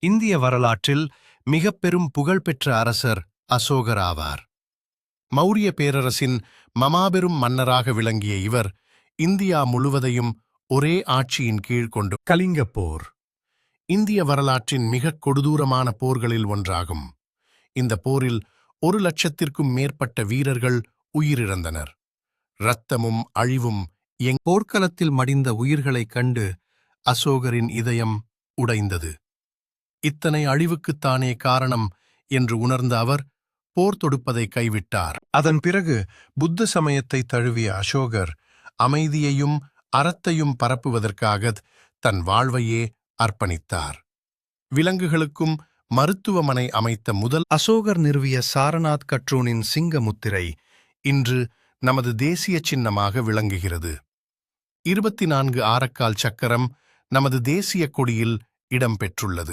இந்திய வரலாற்றில் மிக பெரும் புகழ்பெற்ற அரசர் அசோகர் ஆவார். மௌரிய பேரரசின் மாபெரும் மன்னராக விளங்கிய இவர் இந்தியா முழுவதையும் ஒரே ஆட்சியின் கீழ் கொண்டு கலிங்கப் போர் இந்திய வரலாற்றின் மிகக் கொடூரமான போர்களில் ஒன்றாகும். இந்த போரில் 1,00,000க்கும் மேற்பட்ட வீரர்கள் உயிரிழந்தனர். இரத்தமும் அழிவும் போர்க்களத்தில் மடிந்த உயிர்களைக் கண்டு அசோகரின் இதயம் உடைந்தது. இத்தனை அழிவுக்குத்தானே காரணம் என்று உணர்ந்த அவர் போர் தொடுப்பதை கைவிட்டார். அதன் பிறகு புத்த சமயத்தை தழுவிய அசோகர் அமைதியையும் அறத்தையும் பரப்புவதற்காக தன் வாழ்வையே அர்ப்பணித்தார். விலங்குகளுக்கும் மருத்துவமனை அமைத்த முதல் அசோகர் நிறுவிய சாரநாத் கற்றூனின் சிங்க முத்திரை இன்று நமது தேசிய சின்னமாக விளங்குகிறது. 24 ஆரக்கால் சக்கரம் நமது தேசிய கொடியில் இடம்பெற்றுள்ளது.